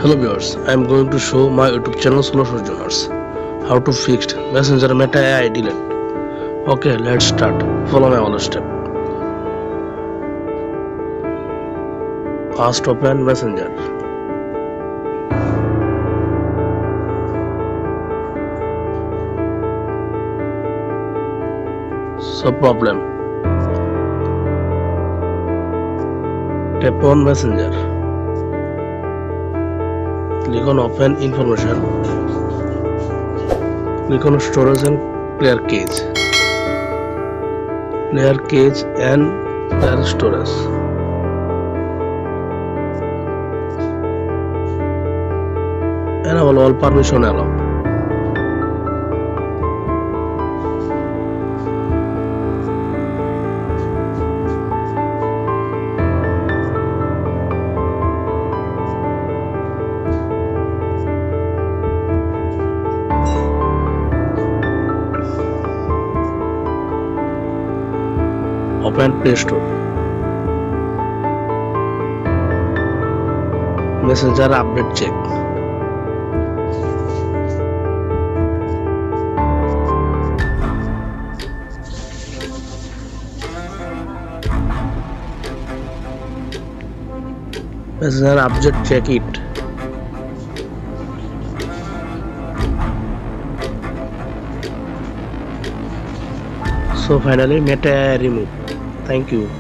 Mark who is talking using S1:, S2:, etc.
S1: Hello viewers, I am going to show my YouTube channel Solo Sojourners how to fix Messenger Meta AI delete. Okay, let's start. Follow my all step. First open Messenger. So problem. Tap on Messenger. Click on Open Information. Click on Storage and Clear Cache. Clear Cache and Clear Storage. Enable all permission allow. Open Play Store. Messenger update check. Messenger update check it. So finally Meta AI remove. Thank you.